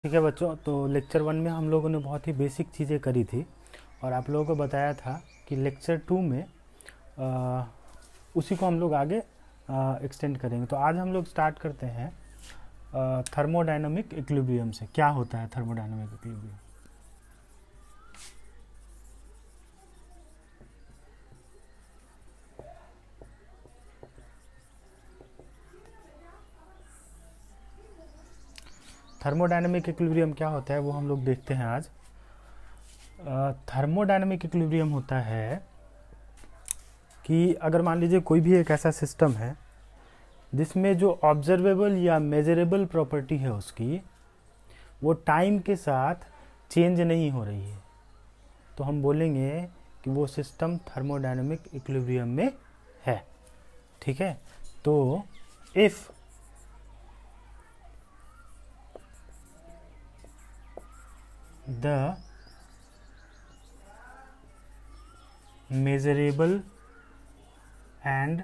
ठीक है बच्चों, तो लेक्चर 1 में हम लोगों ने बहुत ही बेसिक चीज़ें करी थी और आप लोगों को बताया था कि लेक्चर 2 में उसी को हम लोग आगे एक्सटेंड करेंगे। तो आज हम लोग स्टार्ट करते हैं थर्मोडायनामिक इक्विलिब्रियम से। क्या होता है थर्मोडायनामिक इक्विलिब्रियम? थर्मोडायनामिक इक्विलिब्रियम क्या होता है वो हम लोग देखते हैं आज। थर्मोडायनामिक इक्विलिब्रियम होता है कि अगर मान लीजिए कोई भी एक ऐसा सिस्टम है जिसमें जो ऑब्जर्वेबल या मेजरेबल प्रॉपर्टी है उसकी वो टाइम के साथ चेंज नहीं हो रही है, तो हम बोलेंगे कि वो सिस्टम थर्मोडायनामिक इक्विलिब्रियम में है। ठीक है, तो if the measurable and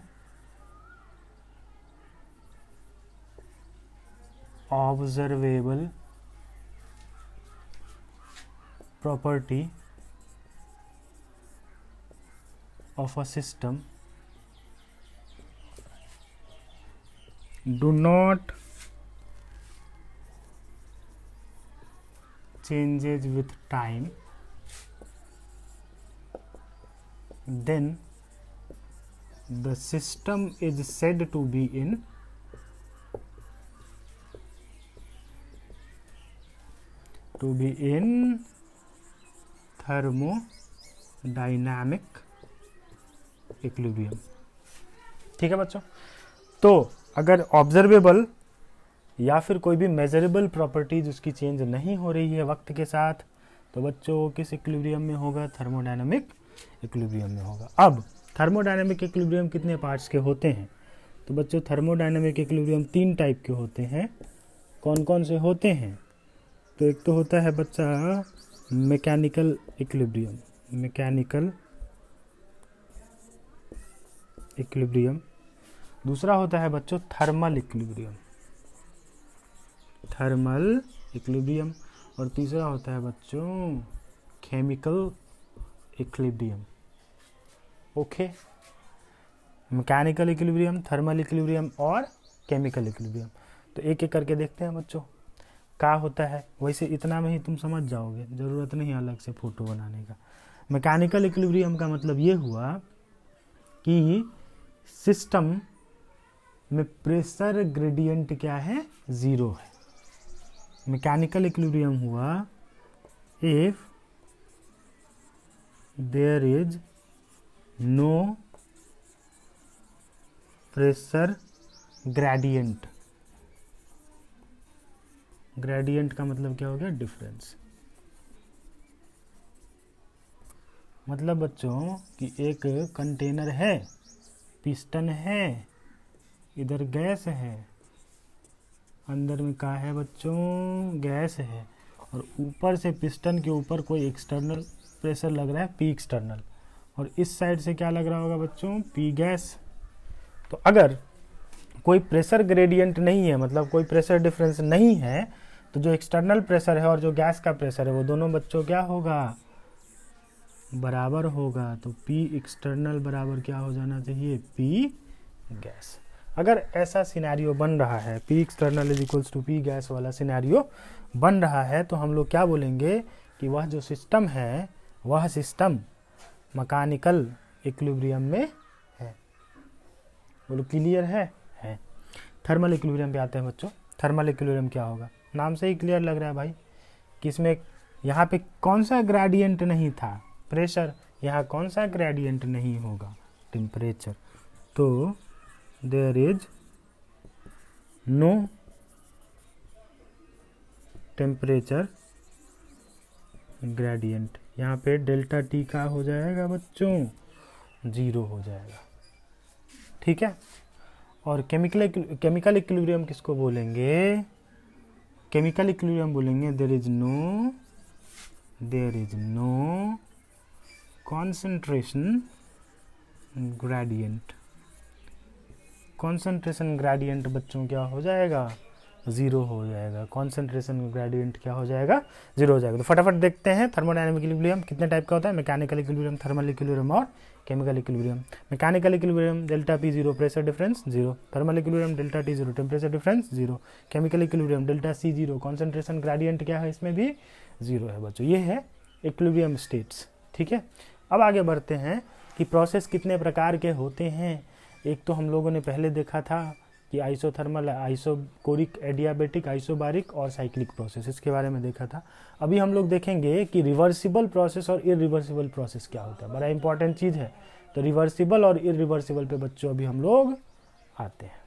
observable property of a system do not changes with time, then the system is said to be in thermodynamic equilibrium। ठीक है बच्चों, तो अगर ऑब्जर्वेबल या फिर कोई भी मेजरेबल प्रॉपर्टीज उसकी चेंज नहीं हो रही है वक्त के साथ, तो बच्चों किस इक्विलिब्रियम में होगा? थर्मोडायनामिक इक्विलिब्रियम में होगा। अब थर्मोडायनामिक इक्विलिब्रियम कितने पार्ट्स के होते हैं? तो बच्चों थर्मोडायनामिक इक्विलिब्रियम 3 टाइप के होते हैं। कौन कौन से होते हैं? तो एक तो होता है बच्चा मैकेनिकल इक्विलिब्रियम, मैकेनिकल इक्विलिब्रियम। दूसरा होता है बच्चों थर्मल इक्विलिब्रियम, थर्मल इक्विलिब्रियम। और तीसरा होता है बच्चों chemical equilibrium. Okay, mechanical equilibrium, thermal equilibrium और केमिकल इक्विलिब्रियम। तो एक एक करके देखते हैं बच्चों क्या होता है। वैसे इतना में ही तुम समझ जाओगे, ज़रूरत नहीं अलग से फोटो बनाने का। मैकेनिकल इक्विलिब्रियम का मतलब ये हुआ कि सिस्टम में प्रेशर ग्रेडियंट क्या है? 0 है। मैकेनिकल इक्विलिब्रियम हुआ if there is no pressure gradient. Gradient का मतलब क्या हो गया? डिफरेंस। मतलब बच्चों कि एक कंटेनर है, पिस्टन है, इधर गैस है, अंदर में क्या है बच्चों? गैस है, और ऊपर से पिस्टन के ऊपर कोई एक्सटर्नल प्रेशर लग रहा है, पी एक्सटर्नल, और इस साइड से क्या लग रहा होगा बच्चों? P gas. तो अगर कोई प्रेशर ग्रेडियंट नहीं है, मतलब कोई प्रेशर डिफरेंस नहीं है, तो जो एक्सटर्नल प्रेशर है और जो गैस का प्रेशर है वो दोनों बच्चों क्या होगा? बराबर होगा। तो पी एक्सटर्नल बराबर क्या हो जाना चाहिए? P gas. अगर ऐसा सिनेरियो बन रहा है, P external is equals to P gas वाला सिनेरियो बन रहा है, तो हम लोग क्या बोलेंगे कि वह जो सिस्टम है वह सिस्टम मैकेनिकल इक्विलिब्रियम में है। बोलो क्लियर है? थर्मल इक्विलिब्रियम पे आते हैं बच्चों। थर्मल इक्विलिब्रियम क्या होगा? नाम से ही क्लियर लग रहा है भाई कि इसमें यहाँ पे कौन सा ग्रेडियंट नहीं था? प्रेशर। यहाँ कौन सा ग्रेडियंट नहीं होगा? टेम्परेचर। तो there is no temperature gradient. यहाँ पे डेल्टा टी का हो जाएगा बच्चों? 0 हो जाएगा। ठीक है। और केमिकल इक्विलिब्रियम किसको बोलेंगे? केमिकल इक्विलिब्रियम बोलेंगे there is no concentration gradient. Concentration gradient बच्चों क्या हो जाएगा? ज़ीरो हो जाएगा, कॉन्सेंट्रेशन ग्रेडियंट क्या हो जाएगा, ज़ीरो हो जाएगा। तो फटाफट देखते हैं थर्मोडायनेमिक इक्विलिब्रियम कितने टाइप का होता है, मैकेनिकल इक्विलिब्रियम, थर्मल इक्विलिब्रियम और chemical equilibrium. Mechanical equilibrium delta P zero, pressure difference zero. Thermal equilibrium delta T zero, temperature difference zero. Chemical equilibrium delta C zero, concentration gradient क्या है इसमें भी zero है बच्चों। ये है इक्विलिब्रियम स्टेट्स, ठीक है। अब आगे बढ़ते हैं कि प्रोसेस कितने प्रकार के होते हैं। एक तो हम लोगों ने पहले देखा था कि आइसोथर्मल, आइसोकोरिक, एडियाबेटिक, आइसोबारिक और साइक्लिक प्रोसेस, इसके बारे में देखा था। अभी हम लोग देखेंगे कि रिवर्सिबल प्रोसेस और इरिवर्सिबल प्रोसेस क्या होता है, बड़ा इंपॉर्टेंट चीज़ है। तो रिवर्सिबल और इरिवर्सिबल पे बच्चों अभी हम लोग आते हैं।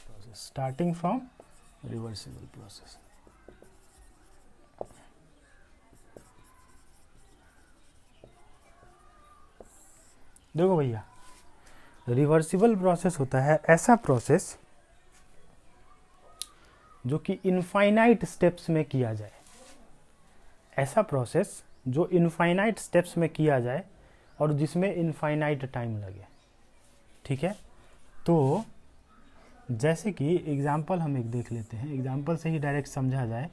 Process starting from reversible process. देखो भैया, रिवर्सिबल प्रोसेस होता है ऐसा प्रोसेस जो कि इनफाइनाइट स्टेप्स में किया जाए, ऐसा प्रोसेस जो इनफाइनाइट स्टेप्स में किया जाए और जिसमें इनफाइनाइट टाइम लगे, ठीक है। तो जैसे कि एग्जाम्पल हम एक देख लेते हैं, एग्जाम्पल से ही डायरेक्ट समझा जाए।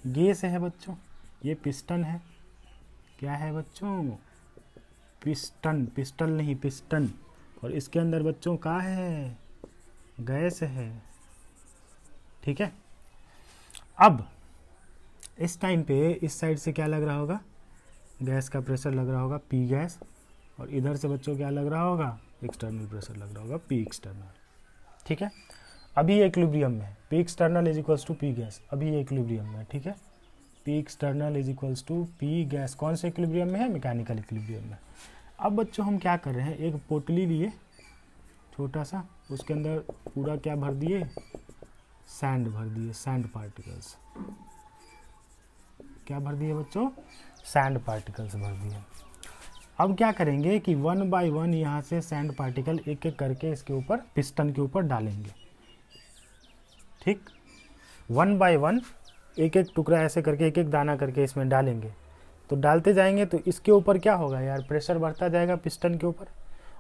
गैस है बच्चों, ये पिस्टन है, क्या है बच्चों, पिस्टन, पिस्टल नहीं पिस्टन, और इसके अंदर बच्चों का है, गैस है, ठीक है। अब इस टाइम पे इस साइड से क्या लग रहा होगा, गैस का प्रेशर लग रहा होगा पी गैस, और इधर से बच्चों क्या लग रहा होगा, एक्सटर्नल प्रेशर लग रहा होगा पी एक्सटर्नल, ठीक है। अभी ये इक्विलिब्रियम में P external is equals to P gas, अभी ये इक्विलिब्रियम में, ठीक है। P external is equals to P gas, कौन से इक्विलिब्रियम में है, मैकेनिकल इक्विलिब्रियम में। अब बच्चों हम क्या कर रहे हैं, एक पोटली लिए छोटा सा, उसके अंदर पूरा क्या भर दिए, सैंड भर दिए, सैंड पार्टिकल्स, क्या भर दिए बच्चों, सैंड पार्टिकल्स भर दिए। अब क्या करेंगे कि वन बाय वन यहाँ से सैंड पार्टिकल एक एक करके इसके ऊपर, पिस्टन के ऊपर डालेंगे, ठीक। वन बाय वन एक एक टुकड़ा ऐसे करके, एक एक दाना करके इसमें डालेंगे। तो डालते जाएंगे तो इसके ऊपर क्या होगा यार, प्रेशर बढ़ता जाएगा पिस्टन के ऊपर,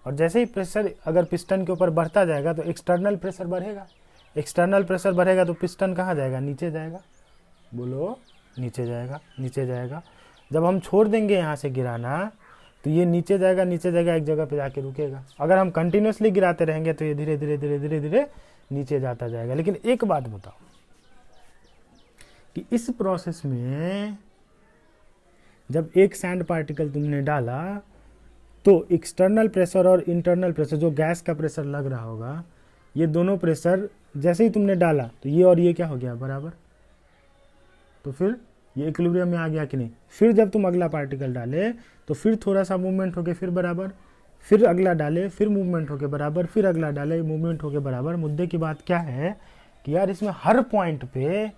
और जैसे ही प्रेशर अगर पिस्टन के ऊपर बढ़ता जाएगा तो एक्सटर्नल प्रेशर बढ़ेगा, एक्सटर्नल प्रेशर बढ़ेगा तो पिस्टन कहाँ जाएगा, नीचे जाएगा, बोलो नीचे जाएगा, नीचे जाएगा। जब हम छोड़ देंगे यहाँ से गिराना तो ये नीचे जाएगा, नीचे जाएगा, एक जगह पे जाके रुकेगा। अगर हम कंटिन्यूसली गिराते रहेंगे तो ये धीरे धीरे धीरे धीरे धीरे नीचे जाता जाएगा। लेकिन एक बात बताओ कि इस प्रोसेस में जब एक सैंड पार्टिकल तुमने डाला तो एक्सटर्नल प्रेशर और इंटरनल प्रेशर, जो गैस का प्रेशर लग रहा होगा, ये दोनों प्रेशर जैसे ही तुमने डाला तो ये और ये क्या हो गया, बराबर। तो फिर ये इक्विलिब्रियम में आ गया कि नहीं। फिर जब तुम अगला पार्टिकल डाले तो फिर थोड़ा सा मूवमेंट होके फिर बराबर, फिर अगला डाले फिर मूवमेंट होके बराबर, फिर अगला डाले मूवमेंट होके बराबर। मुद्दे की बात क्या है कि यार इसमें हर पॉइंट पे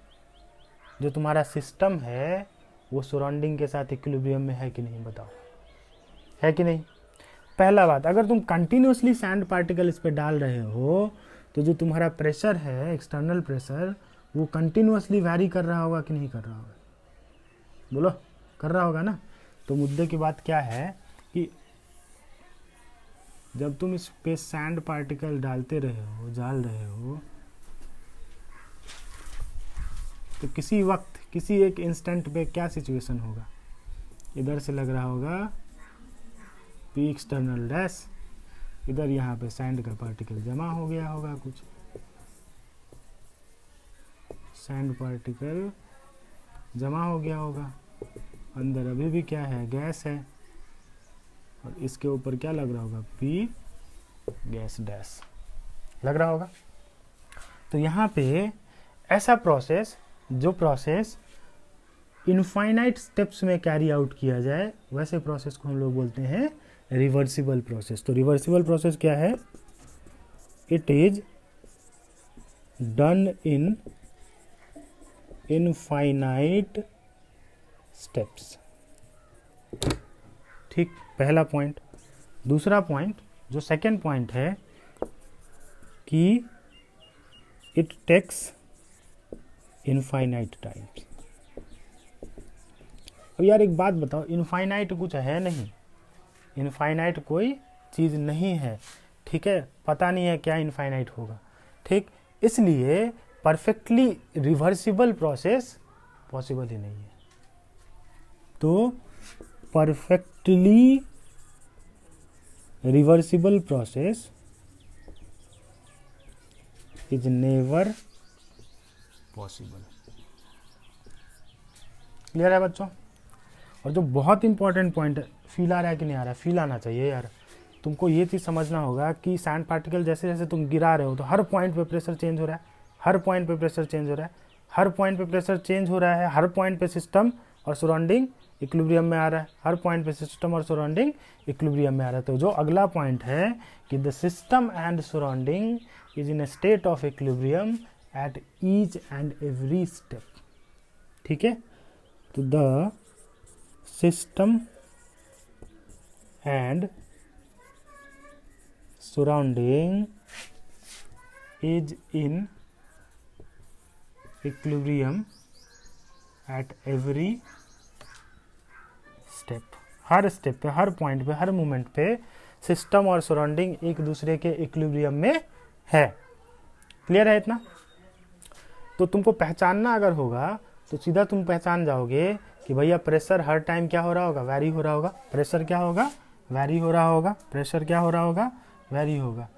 जो तुम्हारा सिस्टम है वो सराउंडिंग के साथ इक्विलिब्रियम में है कि नहीं, बताओ, है कि नहीं। पहला बात, अगर तुम कंटिन्यूसली सैंड पार्टिकल इस पे डाल रहे हो तो जो तुम्हारा प्रेशर है, एक्सटर्नल प्रेशर, वो कंटिन्यूसली वैरी कर रहा होगा कि नहीं कर रहा होगा, बोलो, कर रहा होगा ना। तो मुद्दे की बात क्या है कि जब तुम इस पे सैंड पार्टिकल डालते रहे हो, डाल रहे हो, तो किसी वक्त, किसी एक इंस्टेंट पे क्या सिचुएशन होगा, इधर से लग रहा होगा पी एक्सटर्नल डैश, इधर यहाँ पे सैंड का पार्टिकल जमा हो गया होगा, कुछ सैंड पार्टिकल जमा हो गया होगा, अंदर अभी भी क्या है, गैस है, और इसके ऊपर क्या लग रहा होगा, पी गैस डैश लग रहा होगा। तो यहाँ पे ऐसा प्रोसेस, जो प्रोसेस इनफाइनाइट स्टेप्स में कैरी आउट किया जाए, वैसे प्रोसेस को हम लोग बोलते हैं रिवर्सिबल प्रोसेस। तो रिवर्सिबल प्रोसेस क्या है, it is done in infinite steps, ठीक, पहला पॉइंट। दूसरा पॉइंट, जो सेकेंड पॉइंट है कि इट टेक्स इनफाइनाइट टाइम्स। अब यार एक बात बताओ, इनफाइनाइट कुछ है नहीं, इनफाइनाइट कोई चीज़ नहीं है, ठीक है, पता नहीं है क्या इनफाइनाइट होगा, ठीक। इसलिए परफेक्टली रिवर्सिबल प्रोसेस पॉसिबल ही नहीं है। तो perfectly reversible process is never possible. Clear है बच्चों? और जो बहुत इंपॉर्टेंट पॉइंट है, फील आ रहा है कि नहीं आ रहा है? फील आना चाहिए यार। तुमको ये चीज़ समझना होगा कि सैंड पार्टिकल जैसे जैसे तुम गिरा रहे हो तो हर पॉइंट पे प्रेशर चेंज हो रहा है, हर पॉइंट पे प्रेशर चेंज हो रहा है, हर पॉइंट पे प्रेशर चेंज हो रहा है, हर पॉइंट पे सिस्टम और सराउंडिंग इक्विलिब्रियम में आ रहा है, हर पॉइंट पे सिस्टम और सराउंडिंग इक्विलिब्रियम में आ रहा है। तो जो अगला पॉइंट है कि the system and surrounding is in A state of equilibrium at each and every step. ठीक है, तो the system and surrounding is in equilibrium at every step। Her step पे, हर पॉइंट पे, हर मोमेंट पे सिस्टम और surrounding एक दूसरे के इक्विलिब्रियम में है। क्लियर है इतना? तो तुमको पहचानना अगर होगा तो सीधा तुम पहचान जाओगे कि भैया प्रेशर हर टाइम क्या हो रहा होगा, वैरी हो रहा होगा। प्रेशर क्या होगा, वैरी हो रहा होगा। प्रेशर क्या हो रहा होगा, वैरी होगा।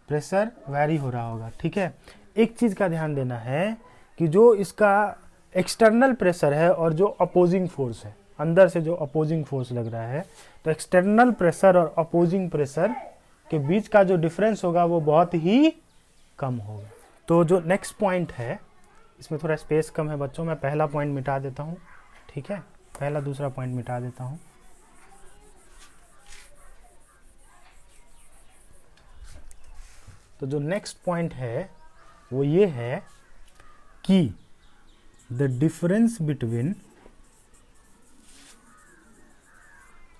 प्रेशर वैरी हो रहा होगा। ठीक है, एक चीज़ का ध्यान देना है कि जो इसका एक्सटर्नल प्रेशर है और जो अपोजिंग फोर्स है, अंदर से जो अपोजिंग फोर्स लग रहा है, तो एक्सटर्नल प्रेशर और अपोजिंग प्रेशर के बीच का जो डिफरेंस होगा वो बहुत ही कम होगा। तो जो नेक्स्ट पॉइंट है, इसमें थोड़ा स्पेस कम है बच्चों, मैं पहला पॉइंट मिटा देता हूँ। ठीक है, पहला दूसरा पॉइंट मिटा देता हूँ। तो जो नेक्स्ट पॉइंट है वो ये है कि द डिफरेंस बिटवीन,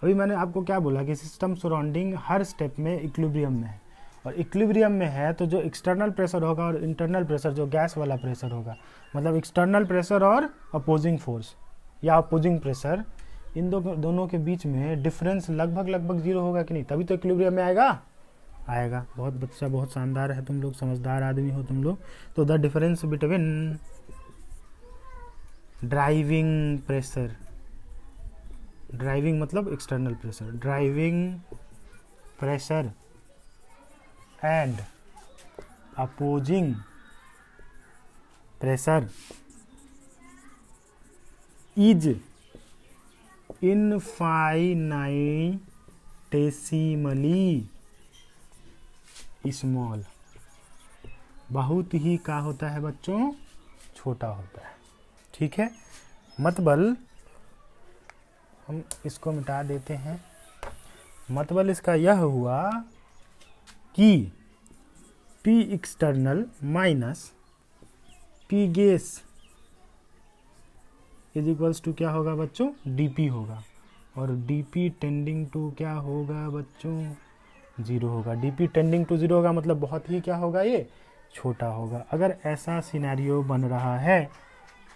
अभी मैंने आपको क्या बोला कि सिस्टम सराउंडिंग हर स्टेप में इक्विलिब्रियम में है, और इक्विलिब्रियम में है तो जो एक्सटर्नल प्रेशर होगा और इंटरनल प्रेशर, जो गैस वाला प्रेशर होगा, मतलब एक्सटर्नल प्रेशर और अपोजिंग फोर्स या अपोजिंग प्रेशर, इन दोनों के बीच में डिफरेंस लगभग जीरो होगा कि नहीं, तभी तो इक्विलिब्रियम में आएगा। बहुत बच्चा बहुत शानदार है, तुम लोग समझदार आदमी हो तुम लोग। तो the difference between driving pressure, driving मतलब external pressure, driving pressure and opposing pressure is infinitesimally small. बहुत ही क्या होता है बच्चों, छोटा होता है। ठीक है, मतबल हम इसको मिटा देते हैं। मतबल इसका यह हुआ कि P external minus P gas is equals to क्या होगा बच्चों, dP होगा, और dP टेंडिंग टू क्या होगा बच्चों, जीरो होगा। dP टेंडिंग टू जीरो होगा मतलब बहुत ही क्या होगा, ये छोटा होगा। अगर ऐसा सिनेरियो बन रहा है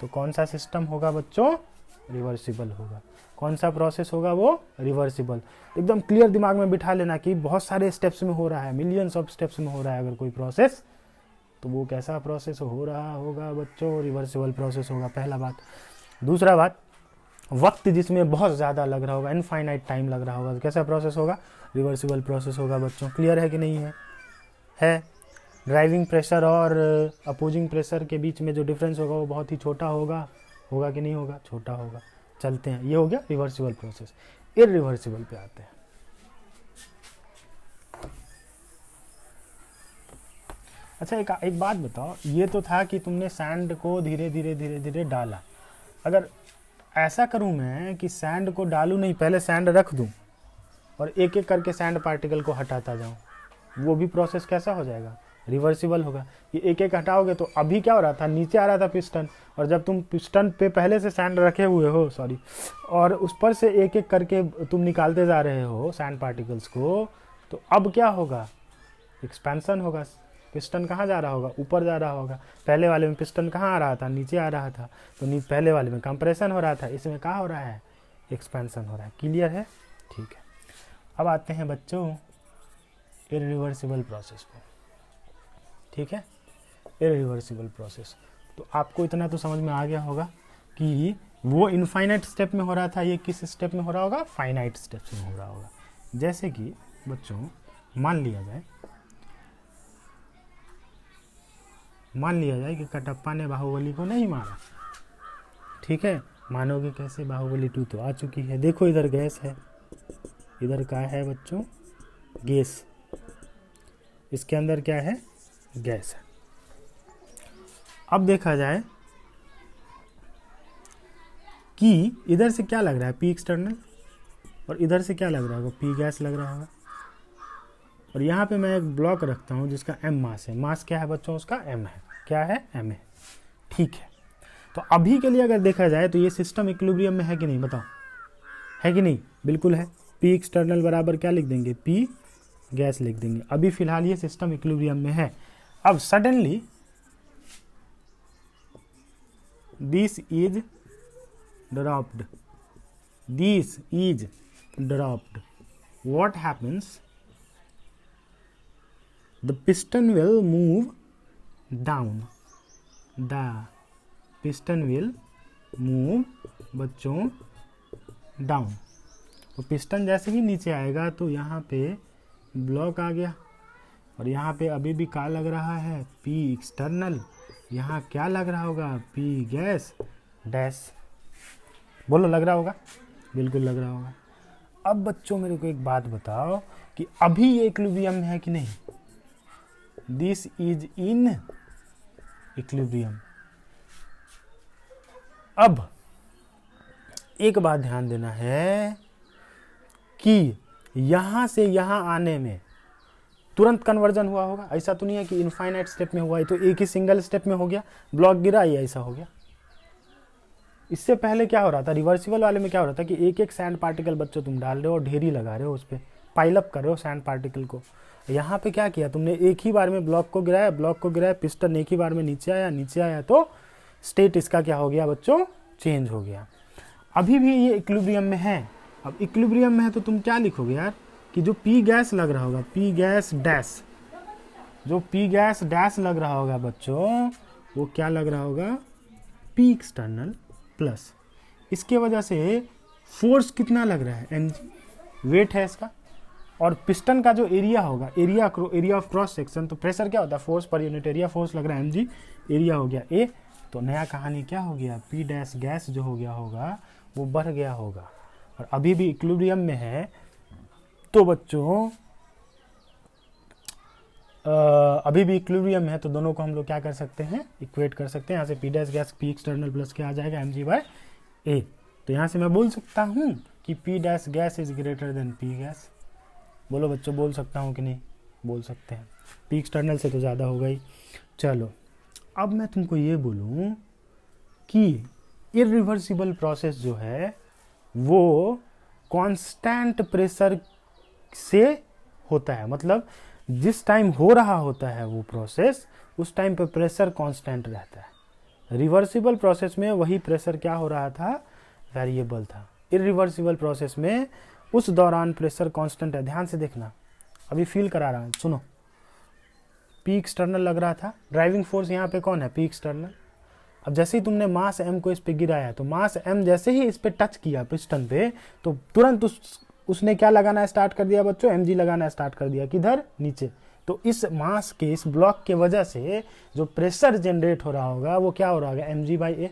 तो कौन सा सिस्टम होगा बच्चों, रिवर्सिबल होगा। कौन सा प्रोसेस होगा वो, रिवर्सिबल। एकदम क्लियर दिमाग में बिठा लेना कि बहुत सारे स्टेप्स में हो रहा है, मिलियंस ऑफ स्टेप्स में हो रहा है अगर कोई प्रोसेस, तो वो कैसा प्रोसेस हो रहा होगा बच्चों, रिवर्सिबल प्रोसेस होगा। पहला बात। दूसरा बात, वक्त जिसमें बहुत ज़्यादा लग रहा होगा, इनफाइनाइट टाइम लग रहा होगा, तो कैसा प्रोसेस होगा, रिवर्सिबल प्रोसेस होगा बच्चों। क्लियर है कि नहीं है? ड्राइविंग प्रेशर और अपोजिंग प्रेशर के बीच में जो डिफरेंस होगा वो बहुत ही छोटा होगा कि नहीं होगा, छोटा होगा। चलते हैं, ये हो गया रिवर्सिबल प्रोसेस। इररिवर्सिबल पे आते हैं। अच्छा, एक बात बताओ, ये तो था कि तुमने सैंड को धीरे धीरे डाला। अगर ऐसा करूं मैं कि सैंड को डालूं नहीं, पहले सैंड रख दूं और एक एक करके सैंड पार्टिकल को हटाता जाऊं, वो भी प्रोसेस कैसा हो जाएगा, रिवर्सिबल होगा। ये एक एक हटाओगे तो अभी क्या हो रहा था, नीचे आ रहा था पिस्टन, और जब तुम पिस्टन पे पहले से सैंड रखे हुए हो, और उस पर से एक एक करके तुम निकालते जा रहे हो सैंड पार्टिकल्स को, तो अब क्या होगा, एक्सपेंशन होगा। पिस्टन कहाँ जा रहा होगा, ऊपर जा रहा होगा। पहले वाले में पिस्टन कहाँ आ रहा था, नीचे आ रहा था, तो पहले वाले में कंप्रेशन हो रहा था, इसमें क्या हो रहा है, एक्सपेंशन हो रहा है। क्लियर है? ठीक है। अब आते हैं बच्चों इररिवर्सिबल प्रोसेस पे। ठीक है, इरिवर्सिबल प्रोसेस। तो आपको इतना तो समझ में आ गया होगा कि वो इनफाइनाइट स्टेप में हो रहा था, ये किस स्टेप में हो रहा होगा, फाइनाइट स्टेप में हो रहा होगा। जैसे कि बच्चों मान लिया जाए कि कटप्पा ने बाहुबली को नहीं मारा, ठीक है। मानोगे कैसे, बाहुबली 2 तो आ चुकी है। देखो इधर गैस है, इधर क्या है बच्चों, गैस, इसके अंदर क्या है, गैस है। अब देखा जाए कि इधर से क्या लग रहा है, पी एक्सटर्नल, और इधर से क्या लग रहा होगा, पी गैस लग रहा होगा। और यहाँ पे मैं एक ब्लॉक रखता हूँ जिसका m मास है। मास क्या है बच्चों, उसका m है। क्या है, m है, ठीक है। तो अभी के लिए अगर देखा जाए तो ये सिस्टम इक्विलिब्रियम में है कि नहीं, बताओ, है कि नहीं, बिल्कुल है। पी एक्सटर्नल बराबर क्या लिख देंगे, पी गैस लिख देंगे। अभी फिलहाल ये सिस्टम इक्विलिब्रियम में है। अब suddenly this is dropped, this is dropped, what happens, the piston will move down, the piston will move बच्चों डाउन। तो पिस्टन जैसे ही नीचे आएगा तो यहाँ पे ब्लॉक आ गया, और यहाँ पे अभी भी क्या लग रहा है, पी एक्सटर्नल। यहाँ क्या लग रहा होगा, पी गैस डैश। बोलो लग रहा होगा, बिल्कुल लग रहा होगा। अब बच्चों मेरे को एक बात बताओ कि अभी ये इक्विलिब्रियम में है कि नहीं, दिस इज इन इक्विलिब्रियम। अब एक बात ध्यान देना है कि यहां से यहां आने में तुरंत कन्वर्जन हुआ होगा। ऐसा तो नहीं है कि इनफाइनाइट स्टेप में हुआ है, तो एक ही सिंगल स्टेप में हो गया, ब्लॉक गिरा, ये ऐसा हो गया। इससे पहले क्या हो रहा था, रिवर्सिबल वाले में क्या हो रहा था कि एक एक सैंड पार्टिकल बच्चों तुम डाल रहे हो और ढेरी लगा रहे हो, उस पर पाइलअप कर रहे हो सैंड पार्टिकल को। यहाँ पे क्या किया तुमने, एक ही बार में ब्लॉक को गिराया, पिस्टन एक ही बार में नीचे आया तो स्टेट इसका क्या हो गया बच्चों, चेंज हो गया। अभी भी ये इक्विलिब्रियम में है। अब इक्विलिब्रियम में है तो तुम क्या लिखोगे यार, कि जो पी गैस लग रहा होगा, पी गैस डैश, जो पी गैस डैश लग रहा होगा बच्चों, वो क्या लग रहा होगा, पी एक्सटर्नल प्लस, इसके वजह से फोर्स कितना लग रहा है, mg, वेट है इसका। और पिस्टन का जो एरिया होगा, एरिया ऑफ क्रॉस सेक्शन, तो प्रेशर क्या होता है, force per unit area, force लग रहा है mg, एरिया हो गया a। तो नया कहानी क्या हो गया, पी डैश गैस जो हो गया होगा वो बढ़ गया होगा, और अभी भी इक्विलिब्रियम में है। तो बच्चों अभी भी इक्विलिब्रियम है, तो दोनों को हम लोग क्या कर सकते हैं, इक्वेट कर सकते हैं। यहाँ से P dash gas P external plus क्या आ जाएगा, mg बाय a। तो यहाँ से मैं बोल सकता हूँ कि P dash gas is greater than P gas. बोलो बच्चों, बोल सकता हूँ कि नहीं, बोल सकते हैं। पी एक्सटर्नल से तो ज़्यादा हो गई। चलो अब मैं तुमको ये बोलूँ कि इरिवर्सिबल प्रोसेस जो है वो कांस्टेंट प्रेशर से होता है, मतलब जिस टाइम हो रहा होता है वो प्रोसेस, उस टाइम पे प्रेशर कांस्टेंट रहता है। रिवर्सिबल प्रोसेस में वही प्रेशर क्या हो रहा था, वेरिएबल था। इरिवर्सिबल प्रोसेस में उस दौरान प्रेशर कांस्टेंट है। ध्यान से देखना, अभी फील करा रहा हूँ, सुनो। पी एक्सटर्नल लग रहा था, ड्राइविंग फोर्स यहाँ पे कौन है, पी एक्सटर्नल। अब जैसे ही तुमने मास m को इस पे गिराया, तो मास m जैसे ही इस पे टच किया पिस्टन पे, तो तुरंत उसने क्या लगाना स्टार्ट कर दिया बच्चों, mg लगाना स्टार्ट कर दिया, किधर, नीचे। तो इस मास के, इस ब्लॉक के वजह से जो प्रेशर जनरेट हो रहा होगा वो क्या हो रहा होगा, mg बाई a।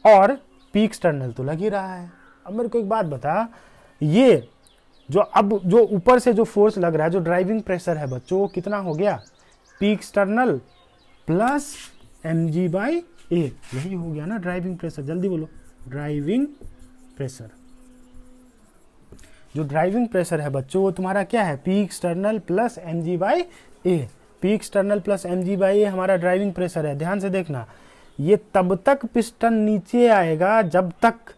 और पी एक्सटर्नल तो लग ही रहा है। अब मेरे को एक बात बता, ये जो अब जो ऊपर से जो फोर्स लग रहा है, जो ड्राइविंग प्रेशर है बच्चों, वो कितना हो गया, P external plus mg by a, यही हो गया ना ड्राइविंग प्रेशर। जल्दी बोलो, ड्राइविंग प्रेशर। जो ड्राइविंग प्रेशर है बच्चों वो तुम्हारा क्या है, P external plus mg by a। P external plus mg by a हमारा ड्राइविंग प्रेशर है। ध्यान से देखना, ये तब तक पिस्टन नीचे आएगा जब तक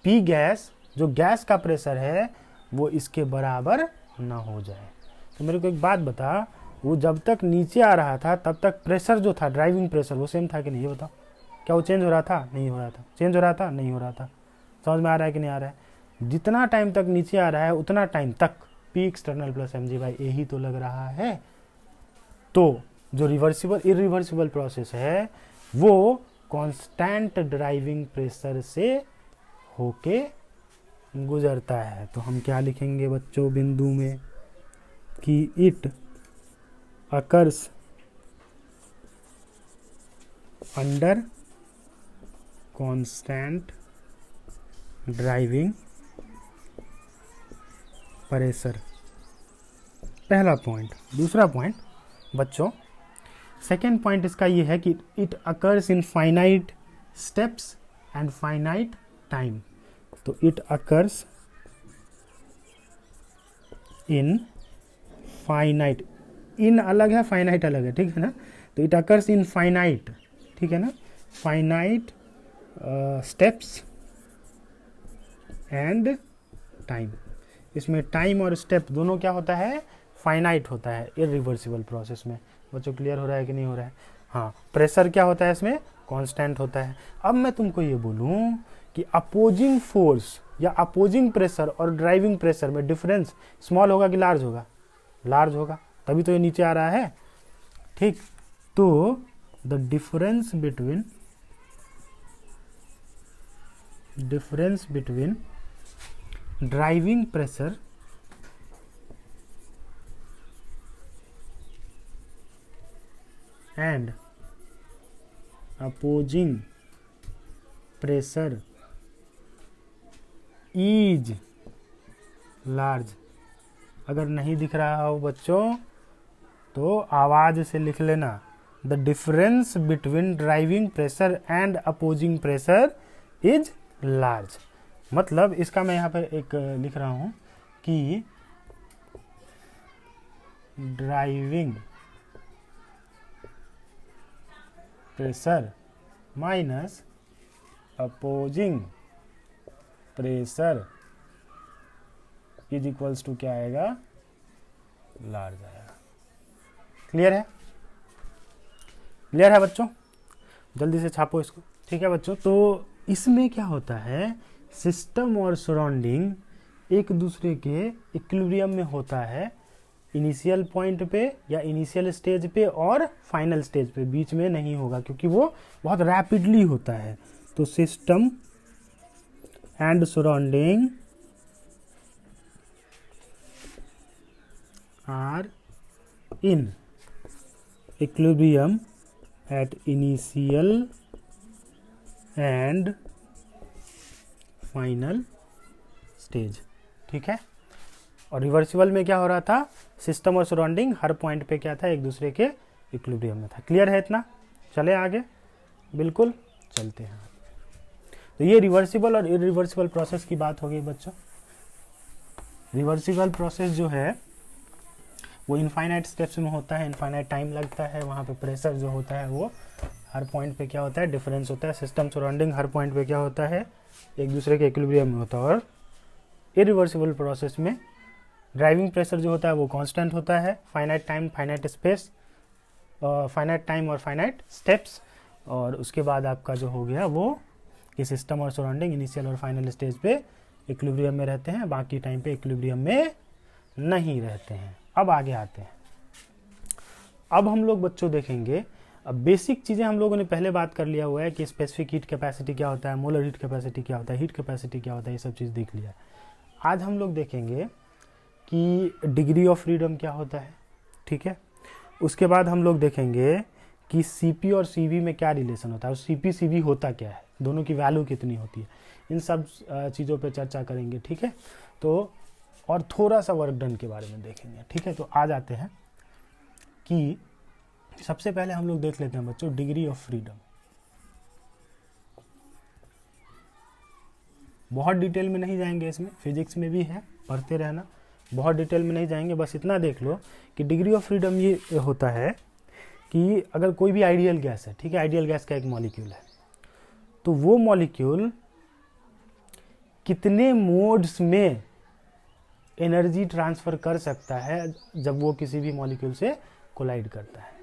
पी गैस, जो गैस का प्रेशर है, वो इसके बराबर ना हो जाए। तो मेरे को एक बात बता, वो जब तक नीचे आ रहा था तब तक प्रेशर जो था, ड्राइविंग प्रेशर, वो सेम था कि नहीं, ये बताओ। क्या वो चेंज हो रहा था, नहीं हो रहा था। चेंज हो रहा था, नहीं हो रहा था। समझ में आ रहा है कि नहीं आ रहा है। जितना टाइम तक नीचे आ रहा है उतना टाइम तक P external plus mg by a ही तो लग रहा है। तो जो रिवर्सिबल इरिवर्सिबल प्रोसेस है वो कांस्टेंट ड्राइविंग प्रेशर से होके गुजरता है। तो हम क्या लिखेंगे बच्चों बिंदु में कि it occurs under constant driving pressure, पहला पॉइंट। दूसरा पॉइंट बच्चों, सेकेंड पॉइंट इसका ये है कि it occurs in finite steps and finite time. तो इट अकर्स इन फाइनाइट, इन अलग है फाइनाइट अलग है, ठीक है ना। तो इट अकर्स इन फाइनाइट, ठीक है ना, फाइनाइट स्टेप्स एंड टाइम। इसमें टाइम और स्टेप दोनों क्या होता है, फाइनाइट होता है इरिवर्सिबल प्रोसेस में। बच्चों क्लियर हो रहा है कि नहीं हो रहा है? हाँ, प्रेशर क्या होता है इसमें, कांस्टेंट होता है। अब मैं तुमको ये बोलूं कि अपोजिंग फोर्स या अपोजिंग प्रेशर और ड्राइविंग प्रेशर में डिफरेंस स्मॉल होगा कि लार्ज होगा? लार्ज होगा, तभी तो ये नीचे आ रहा है, ठीक। तो the difference between driving pressure and opposing pressure is large. अगर नहीं दिख रहा हो बच्चों तो आवाज से लिख लेना, the difference between driving pressure and opposing pressure is large. मतलब इसका मैं यहाँ पर एक लिख रहा हूँ कि driving pressure minus opposing pressure is equals to क्या आएगा, लार्ज आएगा। क्लियर है? क्लियर है बच्चों? जल्दी से छापो इसको, ठीक है बच्चों। तो इसमें क्या होता है, सिस्टम और सराउंडिंग एक दूसरे के इक्विलिब्रियम में होता है, इनिशियल पॉइंट पे या इनिशियल स्टेज पे और फाइनल स्टेज पे, बीच में नहीं होगा क्योंकि वो बहुत रैपिडली होता है। तो system and surrounding are in equilibrium at initial and final stage, ठीक है। और रिवर्सिबल में क्या हो रहा था, सिस्टम और सराउंडिंग हर पॉइंट पे क्या था, एक दूसरे के इक्विलिब्रियम में था। क्लियर है इतना? चले आगे, बिल्कुल चलते हैं। तो ये रिवर्सिबल और इरिवर्सिबल प्रोसेस की बात हो गई बच्चों। रिवर्सिबल प्रोसेस जो है वो इनफाइनाइट स्टेप्स में होता है, इनफाइनाइट टाइम लगता है, वहाँ पे प्रेशर जो होता है वो हर पॉइंट पे क्या होता है, डिफरेंस होता है। सिस्टम सराउंडिंग हर पॉइंट पे क्या होता है, एक दूसरे के इक्विलिब्रियम में होता है। और इरिवर्सिबल प्रोसेस में ड्राइविंग प्रेशर जो होता है वो कांस्टेंट होता है, finite time, finite space, finite time और फाइनाइट स्टेप्स। और उसके बाद आपका जो हो गया वो कि सिस्टम और सराउंडिंग इनिशियल और फाइनल स्टेज पे इक्विलिब्रियम में रहते हैं, बाकी टाइम पे इक्विलिब्रियम में नहीं रहते हैं। अब आगे आते हैं। अब हम लोग बच्चों देखेंगे, अब बेसिक चीज़ें हम लोगों ने पहले बात कर लिया हुआ है कि स्पेसिफिक हीट कैपेसिटी क्या होता है, मोलर हीट कैपेसिटी क्या होता है, हीट कैपेसिटी क्या होता है, ये सब चीज़ देख लिया। आज हम लोग देखेंगे कि डिग्री ऑफ फ्रीडम क्या होता है, ठीक है। उसके बाद हम लोग देखेंगे कि सीपी और सीवी में क्या रिलेशन होता है, और सीपी सीवी होता क्या है, दोनों की वैल्यू कितनी होती है, इन सब चीज़ों पे चर्चा करेंगे, ठीक है। तो और थोड़ा सा वर्क डन के बारे में देखेंगे, ठीक है। तो आ जाते हैं कि सबसे पहले हम लोग देख लेते हैं बच्चों डिग्री ऑफ फ्रीडम। बहुत डिटेल में नहीं जाएंगे, इसमें फिजिक्स में भी है, पढ़ते रहना, बहुत डिटेल में नहीं जाएंगे। बस इतना देख लो कि डिग्री ऑफ फ्रीडम ये होता है कि अगर कोई भी आइडियल गैस है, ठीक है, आइडियल गैस का एक मॉलिक्यूल है, तो वो मॉलिक्यूल कितने मोड्स में एनर्जी ट्रांसफ़र कर सकता है जब वो किसी भी मॉलिक्यूल से कोलाइड करता है,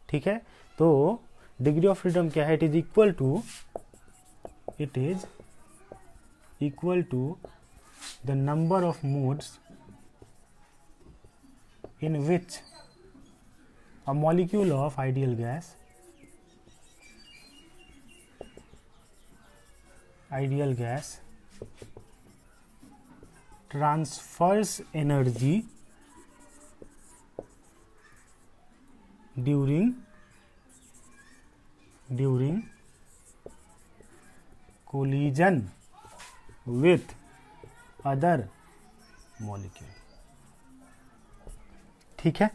ठीक है। तो डिग्री ऑफ फ्रीडम क्या है, it is equal to the number of modes in which A molecule of ideal gas transfers energy during collision with other molecule। ठीक है,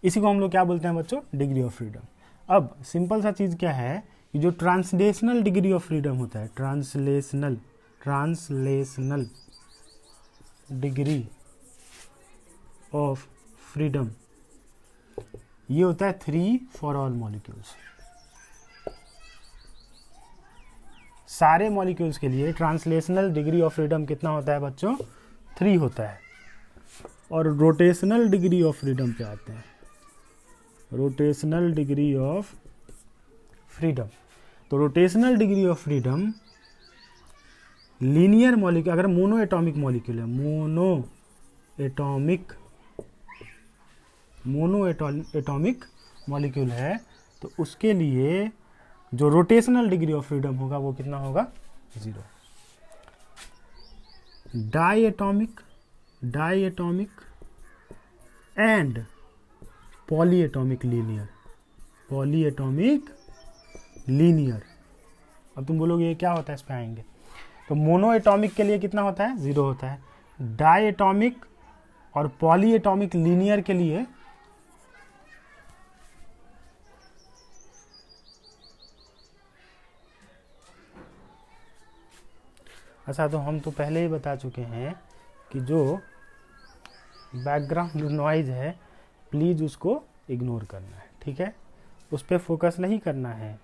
इसी को हम लोग क्या बोलते हैं बच्चों, डिग्री ऑफ फ्रीडम। अब सिंपल सा चीज क्या है कि जो ट्रांसलेशनल डिग्री ऑफ फ्रीडम होता है, ट्रांसलेशनल डिग्री ऑफ फ्रीडम, ये होता है 3 फॉर ऑल मॉलिक्यूल्स। सारे मॉलिक्यूल्स के लिए ट्रांसलेशनल डिग्री ऑफ फ्रीडम कितना होता है बच्चों, 3 होता है। और रोटेशनल डिग्री ऑफ फ्रीडम पे आते हैं, रोटेशनल डिग्री ऑफ फ्रीडम। तो rotational degree of freedom linear molecule, अगर मोनो एटॉमिक मॉलिक्यूल है, मोनो एटॉमिक मॉलिक्यूल है, तो उसके लिए जो रोटेशनल डिग्री ऑफ फ्रीडम होगा वो कितना होगा, 0। डाईएटॉमिक एंड पॉलीएटॉमिक लीनियर। अब तुम बोलोगे ये क्या होता है, इस पे आएंगे। तो मोनो एटॉमिक के लिए कितना होता है, 0 होता है। डाईएटॉमिक और पॉलीएटॉमिक लीनियर के लिए अच्छा, तो हम तो पहले ही बता चुके हैं कि जो बैकग्राउंड नॉइज है प्लीज़ उसको इग्नोर करना है, ठीक है, उस पर फोकस नहीं करना है,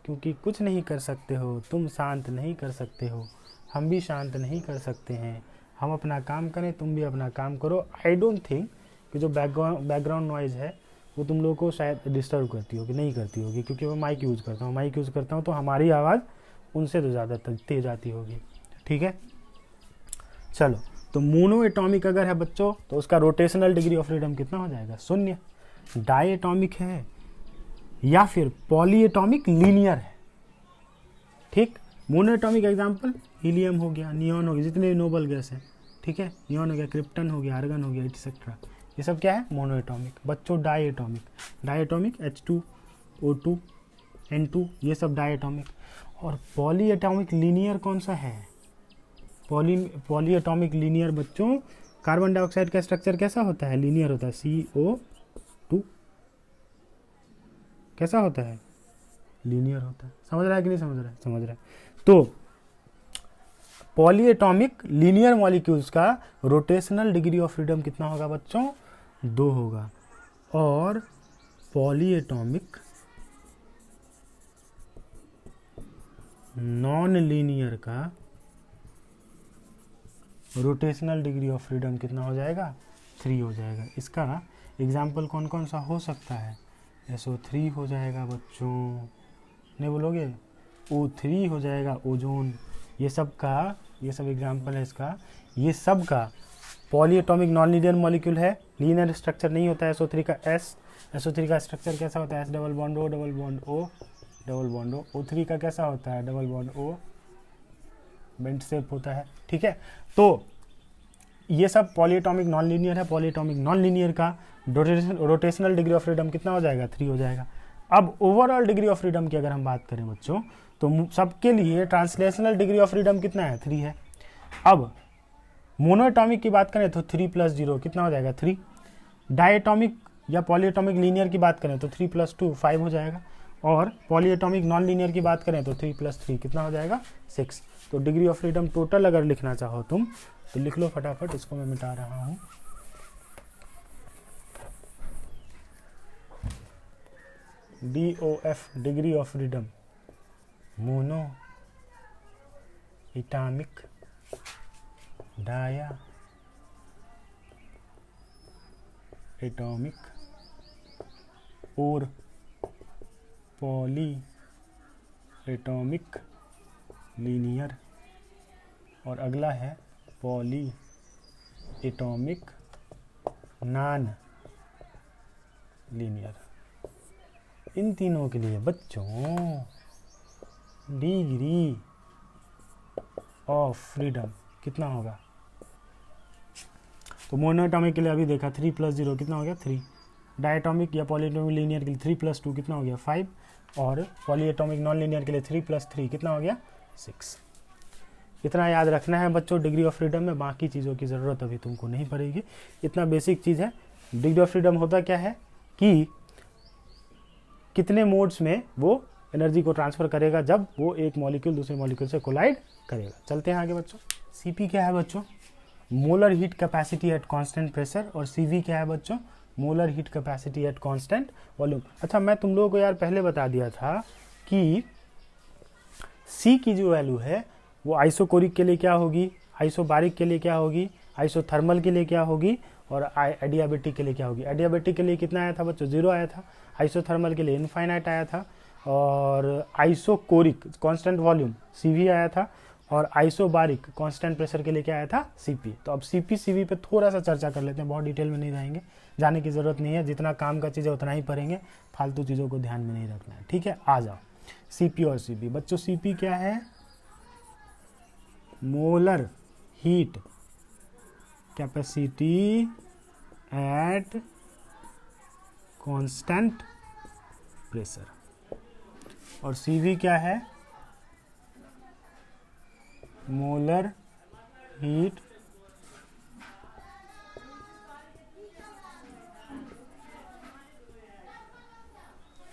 क्योंकि कुछ नहीं कर सकते हो तुम, शांत नहीं कर सकते हो, हम भी शांत नहीं कर सकते हैं। हम अपना काम करें, तुम भी अपना काम करो। आई डोंट थिंक कि जो बैकग्राउंड नॉइज़ है वो तुम लोगों को शायद डिस्टर्ब करती होगी, नहीं करती होगी, क्योंकि मैं माइक यूज़ करता हूँ तो हमारी आवाज़ उनसे तो ज़्यादा तेज आती होगी, ठीक है। चलो, तो मोनो एटॉमिक अगर है बच्चों तो उसका रोटेशनल डिग्री ऑफ फ्रीडम कितना हो जाएगा, 0। डाई एटॉमिक है या फिर पॉली एटॉमिक लीनियर है, ठीक। मोनो एटॉमिक एग्जाम्पल हीलियम हो गया, नियॉन हो गया, जितने भी नोबल गैस है, ठीक है, नियॉन हो गया, क्रिप्टन हो गया, आर्गन हो गया, एटसेट्रा, ये सब क्या है, मोनो एटॉमिक। बच्चों डाई एटॉमिक H2O2 N2, ये सब डाई एटॉमिक। और पॉली एटॉमिक लीनियर कौन सा है, पॉली एटॉमिक लीनियर बच्चों, कार्बन डाइऑक्साइड का स्ट्रक्चर कैसा होता है, लीनियर होता है, CO2 कैसा होता है, लीनियर होता है। समझ रहा है कि नहीं समझ रहा है, समझ रहा है। तो पॉली एटॉमिक लीनियर मॉलिक्यूल्स का रोटेशनल डिग्री ऑफ फ्रीडम कितना होगा बच्चों, 2 होगा। और पॉली एटॉमिक नॉन लीनियर का रोटेशनल डिग्री ऑफ फ्रीडम कितना हो जाएगा, 3 हो जाएगा। इसका एग्जाम्पल कौन कौन सा हो सकता है, SO3 हो जाएगा बच्चों, नहीं बोलोगे, O3 हो जाएगा, ओजोन, ये सब एग्जाम्पल है इसका। ये सब का poly atomic non linear molecule है, लीनियर स्ट्रक्चर नहीं होता है। SO3 का SO3 का स्ट्रक्चर कैसा होता है, S double bond O double bond O double bond O। O3 का कैसा होता है, double bond O, bent shape होता है, ठीक है। तो ये सब पॉलीएटॉमिक नॉन लीनियर है। पॉलीएटॉमिक नॉन लीनियर का रोटेशनल डिग्री ऑफ फ्रीडम कितना हो जाएगा, 3 हो जाएगा। अब ओवरऑल डिग्री ऑफ फ्रीडम की अगर हम बात करें बच्चों, तो सबके लिए ट्रांसलेशनल डिग्री ऑफ फ्रीडम कितना है, 3 है। अब मोनोएटॉमिक की बात करें तो 3 + 0 कितना हो जाएगा, 3। डाईएटॉमिक या पॉलीएटॉमिक लीनियर की बात करें तो 3 + 2 5 हो जाएगा। और पॉलीएटॉमिक नॉन लीनियर की बात करें तो 3 + 3 कितना हो जाएगा, 6। तो डिग्री ऑफ फ्रीडम टोटल अगर लिखना चाहो तुम तो लिख लो फटाफट, इसको मैं मिटा रहा हूँ। DOF degree of freedom, monoatomic, diatomic और पॉली एटॉमिक लीनियर। और अगला है पॉली एटॉमिक नॉन लीनियर। इन तीनों के लिए बच्चों डिग्री ऑफ फ्रीडम कितना होगा? तो मोनोएटॉमिक के लिए अभी देखा 3 + 0 कितना हो गया 3, डायटॉमिक या पॉलीएटॉमिक लीनियर के लिए 3 + 2 कितना हो गया 5, और पॉलीएटॉमिक नॉन लीनियर के लिए 3 + 3 कितना हो गया 6। इतना याद रखना है बच्चों डिग्री ऑफ फ्रीडम में, बाकी चीज़ों की ज़रूरत अभी तुमको नहीं पड़ेगी, इतना बेसिक चीज़ है। डिग्री ऑफ फ्रीडम होता क्या है कि कितने मोड्स में वो एनर्जी को ट्रांसफ़र करेगा जब वो एक मॉलिक्यूल दूसरे मॉलिक्यूल से कोलाइड करेगा। चलते हैं आगे बच्चों। सीपी क्या है बच्चों? Molar heat capacity at constant pressure, और सीवी क्या है बच्चों? Molar heat capacity at constant volume. अच्छा, मैं तुम लोगों को यार पहले बता दिया था कि सी की जो वैल्यू है वो आइसोकोरिक के लिए क्या होगी, आइसोबारिक के लिए क्या होगी, आइसोथर्मल के लिए क्या होगी, और एडियाबेटिक के लिए क्या होगी। एडियाबेटिक के लिए कितना आया था बच्चों? 0 आया था। आइसोथर्मल के लिए इनफाइनाइट आया था, और आइसोकोरिक कांस्टेंट वॉल्यूम सीवी आया था, और आइसोबारिक कांस्टेंट प्रेशर के लिए क्या आया था? सीपी। तो अब सीपी सीवी पे थोड़ा सा चर्चा कर लेते हैं, बहुत डिटेल में नहीं जाएंगे, जाने की ज़रूरत नहीं है, जितना काम का चीज़ है उतना ही पढ़ेंगे, फालतू चीज़ों को ध्यान में नहीं रखना है, ठीक है। आ जाओ सीपी और सीपी। बच्चों सीपी क्या है? Molar heat capacity at constant pressure, और सीवी क्या है? मोलर हीट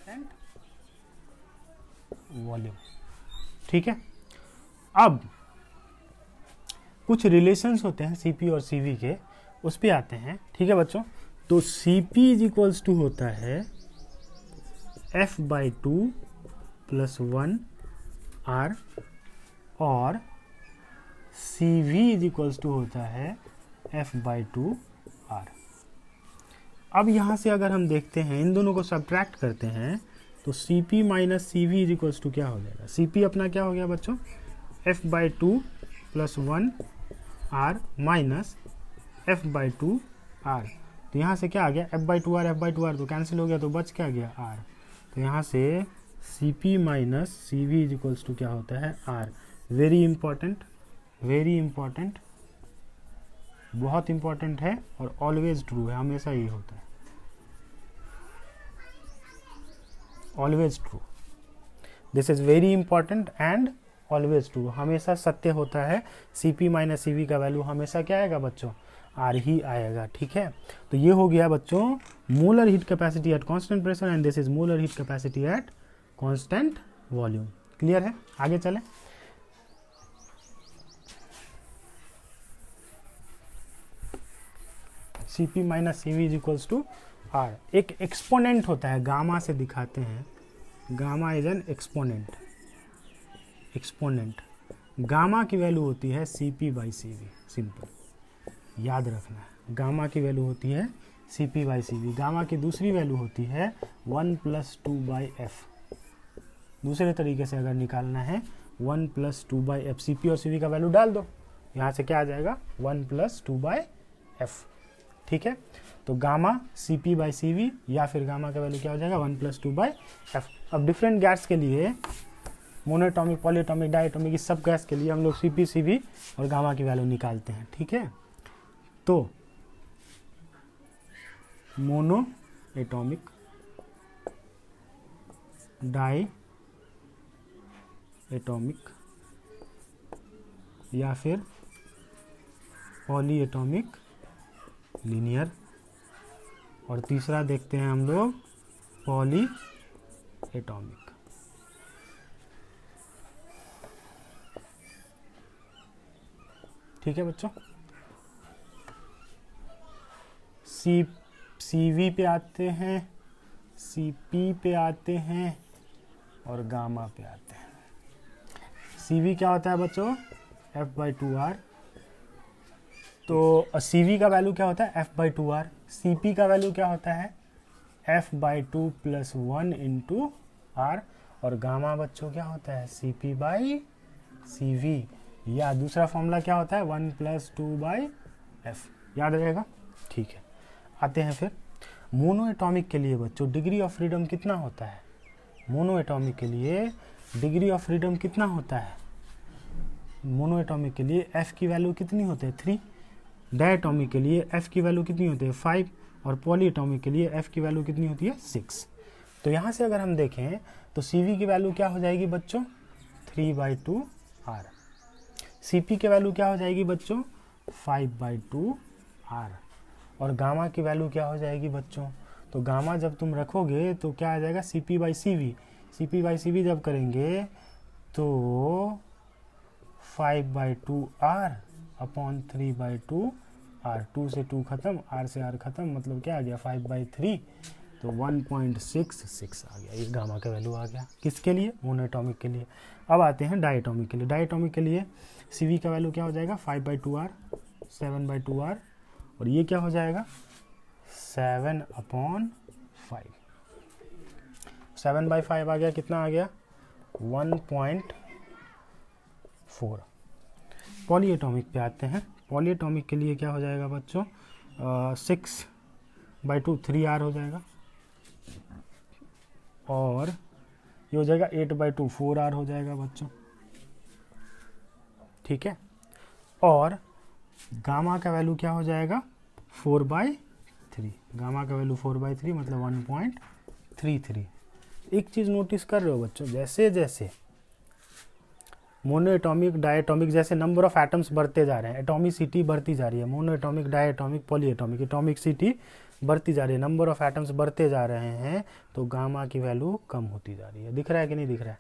एंड वॉल्यूम, ठीक है। अब कुछ रिलेशंस होते हैं सीपी और सीवी के, उस पे आते हैं, ठीक है बच्चों। तो सीपी इज इक्वल्स टू होता है F/2 + 1 R, और CV इज इक्वल्स टू होता है F/2 R। अब यहाँ से अगर हम देखते हैं, इन दोनों को सब्ट्रैक्ट करते हैं, तो CP - CV is equals to क्या हो जाएगा? CP अपना क्या हो गया बच्चों? F/2 + 1 R minus F/2 R। तो यहाँ से क्या आ गया? F/2 R, F/2 R तो कैंसिल हो गया, तो बच क्या गया? R। तो यहाँ से CP - CV is equals to क्या होता है? R। Very important, very important, बहुत इंपॉर्टेंट है, और ऑलवेज ट्रू है, हमेशा यही होता है, always true. This is very important and always true, हमेशा सत्य होता है। CP - CV का वैल्यू हमेशा क्या आएगा बच्चों? R ही आएगा, ठीक है। तो ये हो गया बच्चों molar heat capacity at constant pressure, and this is molar heat capacity at constant volume. Clear है? आगे चलें। CP - CV is equals to R। एक एक्सपोनेंट होता है, गामा से दिखाते हैं, gamma is an exponent, exponent. गामा की वैल्यू होती है CP/CV, सिंपल याद रखना है। गामा की वैल्यू होती है CP/CV। गामा की दूसरी वैल्यू होती है 1 + 2/f। दूसरे तरीके से अगर निकालना है 1 + 2/f, CP और CV का वैल्यू डाल दो, यहाँ से क्या आ जाएगा? 1 + 2/f, ठीक है। तो गामा CP/CV, या फिर गामा का वैल्यू क्या हो जाएगा? 1 + 2/f। अब डिफरेंट गैस के लिए, मोनोएटॉमिक, पॉलीएटॉमिक, डायटॉमिक, इस सब गैस के लिए हम लोग CP, CV और गामा की वैल्यू निकालते हैं, ठीक है। तो मोनो एटॉमिक, डाई एटॉमिक, या फिर पॉली एटॉमिक लीनियर, और तीसरा देखते हैं हम लोग पॉली एटॉमिक। ठीक है बच्चों। CV पे आते हैं, CP पे आते हैं, और गामा पे आते हैं। CV क्या होता है बच्चों? F/2R। तो CV का वैल्यू क्या होता है? F/2R। CP का वैल्यू क्या होता है? F/2 + 1 × R, और गामा बच्चों क्या होता है? CP/CV, या दूसरा फॉर्मूला क्या होता है? 1 + 2/f। याद रहेगा, ठीक है। आते हैं फिर मोनो एटॉमिक के लिए बच्चों, डिग्री ऑफ फ्रीडम कितना होता है? मोनो एटॉमिक के लिए डिग्री ऑफ फ्रीडम कितना होता है? मोनो एटॉमिक के लिए F की वैल्यू कितनी होती है? 3। डायटॉमिक के लिए F की वैल्यू कितनी होती है? 5। और पॉली एटॉमिक के लिए F की वैल्यू कितनी होती है? 6। तो यहाँ से अगर हम देखें तो CV की वैल्यू क्या हो जाएगी बच्चों? 3/2R। CP की वैल्यू क्या हो जाएगी बच्चों? 5/2R। और गामा की वैल्यू क्या हो जाएगी बच्चों? तो गामा जब तुम रखोगे तो क्या आ जाएगा? CP/CV। CP/CV जब करेंगे तो 5/2R अपॉन 3/2R। 2 से 2 खत्म, R से R खत्म, मतलब क्या आ गया? 5/3। तो 1.66 आ गया, ये गामा का वैल्यू आ गया। किसके लिए? मोनोएटॉमिक के लिए। अब आते हैं डायटॉमिक के लिए। डायटॉमिक के लिए CV का वैल्यू क्या हो जाएगा? 5/2R, 7/2R, और ये क्या हो जाएगा? 7/5। 7/5 आ गया, कितना आ गया? 1.4। पॉलीएटॉमिक पे आते हैं। पॉलीएटॉमिक के लिए क्या हो जाएगा बच्चों? 6/2 3R हो जाएगा, और ये हो जाएगा 8/2 4R हो जाएगा बच्चों। ठीक है। और गामा का वैल्यू क्या हो जाएगा? 4/3। गामा का वैल्यू 4/3 मतलब 1.33। एक चीज़ नोटिस कर रहे हो बच्चों, जैसे जैसे मोनोएटॉमिक डायटॉमिक जैसे नंबर ऑफ एटम्स बढ़ते जा रहे हैं, एटॉमिसिटी बढ़ती जा रही है। मोनोएटॉमिक डायटॉमिक पॉलीएटॉमिक एटॉमिसिटी बढ़ती जा रही है, नंबर ऑफ एटम्स बढ़ते जा रहे हैं, तो गामा की वैल्यू कम होती जा रही है। दिख रहा है कि नहीं दिख रहा है?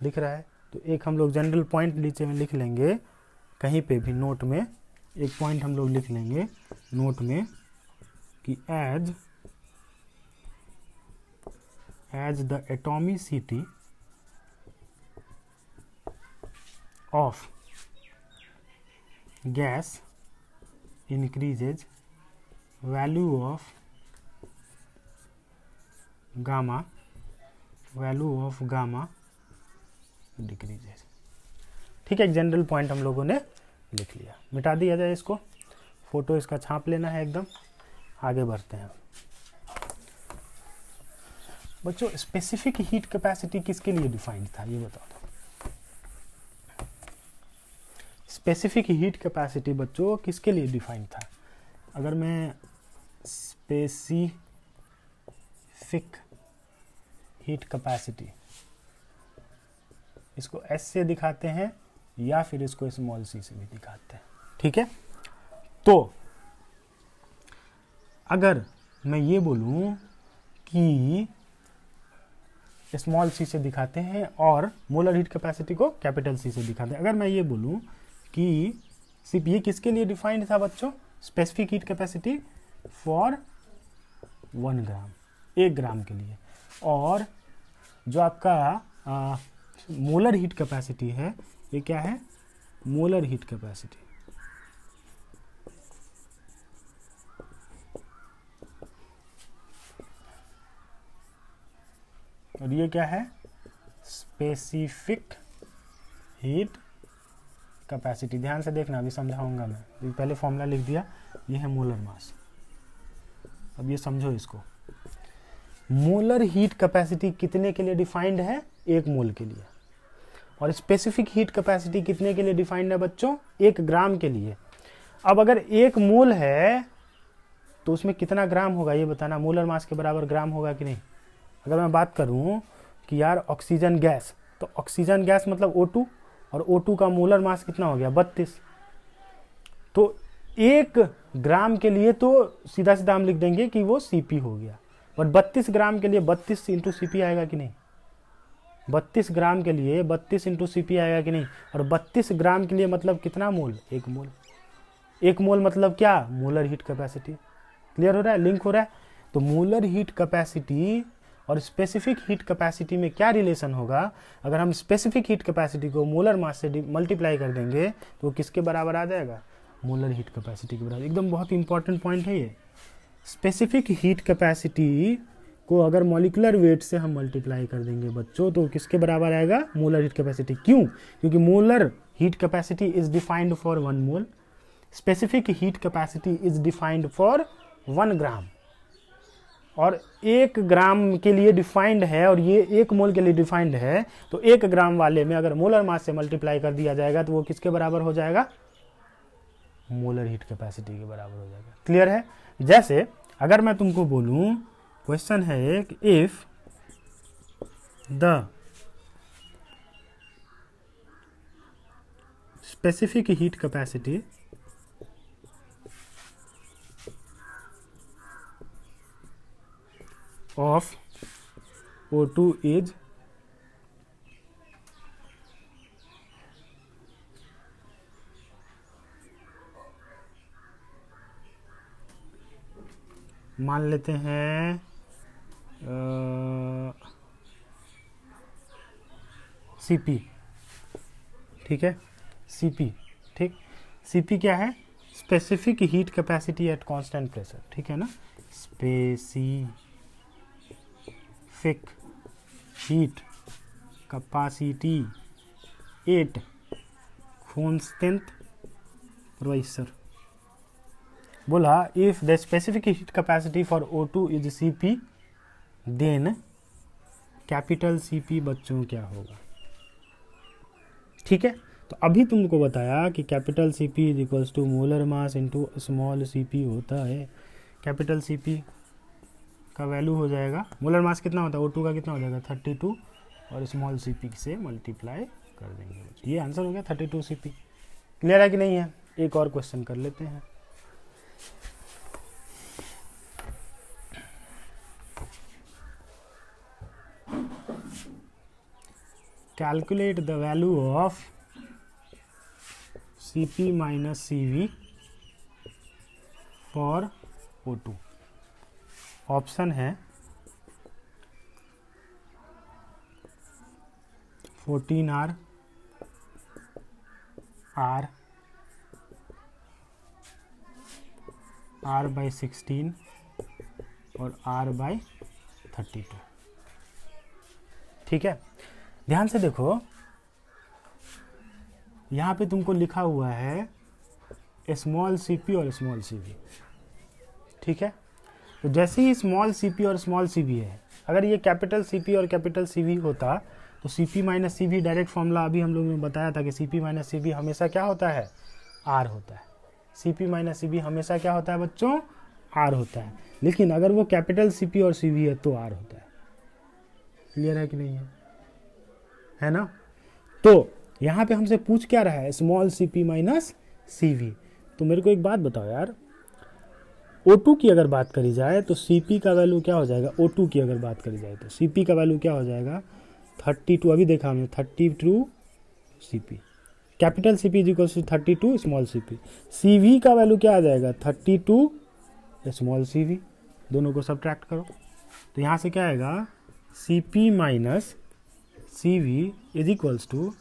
दिख रहा है। तो एक हम लोग जनरल पॉइंट नीचे में लिख लेंगे, कहीं पे भी नोट में एक पॉइंट हम लोग लिख लेंगे नोट में कि as the atomicity of gas increases, value of gamma decreases। ठीक है, एक जनरल पॉइंट हम लोगों ने लिख लिया, मिटा दिया जाए इसको, फोटो इसका छाप लेना है एकदम। आगे बढ़ते हैं बच्चों। स्पेसिफिक हीट कैपेसिटी किसके लिए डिफाइंड था, ये बता दो। स्पेसिफिक हीट कैपेसिटी बच्चों किसके लिए डिफाइंड था? अगर मैं स्पेसिफिक हीट कैपेसिटी इसको S से दिखाते हैं या फिर इसको स्मॉल c से भी दिखाते हैं। ठीक है, तो अगर मैं ये बोलूं कि स्मॉल c से दिखाते हैं और मोलर हीट कैपेसिटी को कैपिटल C से दिखाते हैं, अगर मैं ये बोलूं कि सिर्फ ये किसके लिए डिफाइंड था बच्चों? स्पेसिफिक हीट कैपेसिटी फॉर 1 ग्राम, 1 ग्राम के लिए। और जो आपका मोलर हीट कैपेसिटी है, ये क्या है? Molar heat capacity. और ये क्या है? Specific heat capacity. ध्यान से देखना, अभी समझाऊंगा मैं। अभी पहले फॉर्मूला लिख दिया, ये है मोलर मास। अब ये समझो इसको। मोलर हीट कैपेसिटी कितने के लिए डिफाइंड है? 1 मोल के लिए। और स्पेसिफिक हीट कैपेसिटी कितने के लिए डिफाइंड है बच्चों? 1 ग्राम के लिए। अब अगर 1 मोल है तो उसमें कितना ग्राम होगा ये बताना। मोलर मास के बराबर ग्राम होगा कि नहीं? अगर मैं बात करूं कि यार ऑक्सीजन गैस, तो ऑक्सीजन गैस मतलब O2, और O2 का मोलर मास कितना हो गया? 32। तो 1 ग्राम के लिए तो सीधा सीधा हम लिख देंगे कि वो Cp हो गया। बट 32 ग्राम के लिए 32 इंटू Cp आएगा कि नहीं? 32 ग्राम के लिए 32 इंटू Cp आएगा कि नहीं? और 32 ग्राम के लिए मतलब कितना मोल? 1 मोल। 1 मोल मतलब क्या? Molar heat capacity. क्लियर हो रहा है? लिंक हो रहा है? तो मोलर हीट कैपेसिटी और स्पेसिफिक हीट कैपेसिटी में क्या रिलेशन होगा? अगर हम स्पेसिफिक हीट कैपेसिटी को मोलर मास से मल्टीप्लाई कर देंगे तो वो किसके बराबर आ जाएगा? मोलर हीट कैपेसिटी के बराबर। एकदम बहुत इंपॉर्टेंट पॉइंट है ये। स्पेसिफिक हीट कैपेसिटी को अगर मॉलिक्यूलर वेट से हम मल्टीप्लाई कर देंगे बच्चों तो किसके बराबर आएगा? Molar heat capacity. क्यों? क्योंकि molar heat capacity is defined for 1 mole, specific heat capacity is defined for 1 ग्राम। और 1 ग्राम के लिए डिफाइंड है और ये 1 मोल के लिए डिफाइंड है, तो 1 ग्राम वाले में अगर मोलर मास से मल्टीप्लाई कर दिया जाएगा तो वो किसके बराबर हो जाएगा? मोलर हीट कैपेसिटी के बराबर हो जाएगा। क्लियर है? जैसे अगर मैं तुमको बोलूं, क्वेश्चन है एक, if the specific heat capacity of O2 is मान लेते हैं CP, ठीक है, CP, ठीक, CP क्या है? Specific heat capacity at constant pressure, ठीक है ना, specific heat capacity at constant pressure. बोला if the specific heat capacity for O2 is CP, then capital CP बच्चों क्या होगा? ठीक है, तो अभी तुमको बताया कि capital CP is equals to molar mass into small CP होता है। कैपिटल CP का वैल्यू हो जाएगा, मोलर मास कितना होता है O2 का, कितना हो जाएगा 32, और स्मॉल CP से मल्टीप्लाई कर देंगे। ये आंसर हो गया 32 CP। क्लियर है कि नहीं है? एक और क्वेश्चन कर लेते हैं। Calculate the value of CP minus CV for O2। Option है 14R, R/16 और R/32। ठीक है, ध्यान से देखो, यहाँ पे तुमको लिखा हुआ है स्मॉल CP और स्मॉल CV, ठीक है। तो जैसे ही स्मॉल CP और स्मॉल CV है, अगर ये कैपिटल CP और कैपिटल CV होता तो CP minus CV direct formula अभी हम लोगों ने बताया था कि CP माइनस CV हमेशा क्या होता है? R होता है। CP माइनस CV हमेशा क्या होता है बच्चों? R होता है। लेकिन अगर वो कैपिटल CP और CV है तो R होता है। क्लियर है कि नहीं है? है ना? तो यहाँ पे हमसे पूछ क्या रहा है? Small CP minus CV। तो मेरे को एक बात बताओ यार, O2 की अगर बात करी जाए तो CP का वैल्यू क्या हो जाएगा? O2 की अगर बात करी जाए तो CP का वैल्यू क्या हो जाएगा? 32। अभी देखा हमने 32 CP। Capital CP is equal to 32 small CP। CV का वैल्यू क्या आ जाएगा? 32 स्मॉल CV। दोनों को सब्ट्रैक्ट करो तो यहाँ से क्या आएगा? CP minus CV is equals to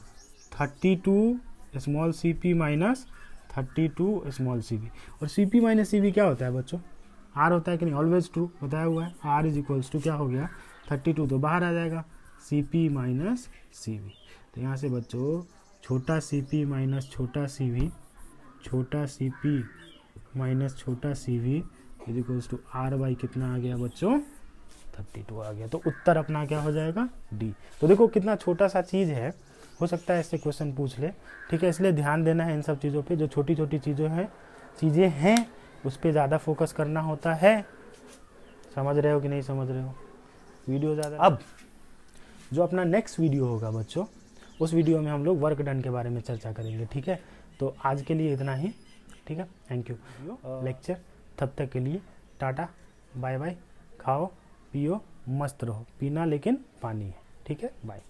32 small CP minus 32 small CV। और CP माइनस CV क्या होता है बच्चों? R होता है कि नहीं? ऑलवेज ट्रू बताया हुआ है। R इज इक्वल्स टू क्या हो गया? 32, तो बाहर आ जाएगा CP माइनस CV। तो यहाँ से बच्चों छोटा CP माइनस छोटा CV, छोटा CP माइनस छोटा CV is equals to R by कितना आ गया बच्चों? 32 आ गया। तो उत्तर अपना क्या हो जाएगा? D। तो देखो कितना छोटा सा चीज़ है, हो सकता है इससे क्वेश्चन पूछ ले, ठीक है। इसलिए ध्यान देना है इन सब चीज़ों पे, जो छोटी छोटी चीज़ें हैं उस पर ज़्यादा फोकस करना होता है। समझ रहे हो कि नहीं समझ रहे हो? वीडियो ज़्यादा। अब जो अपना नेक्स्ट वीडियो होगा बच्चों, उस वीडियो में हम लोग वर्क डन के बारे में चर्चा करेंगे, ठीक है। तो आज के लिए इतना ही, ठीक है। Thank you lecture. तब तक के लिए टाटा बाय बाय। खाओ पियो मस्त रहो, पीना लेकिन पानी है, ठीक है। बाय।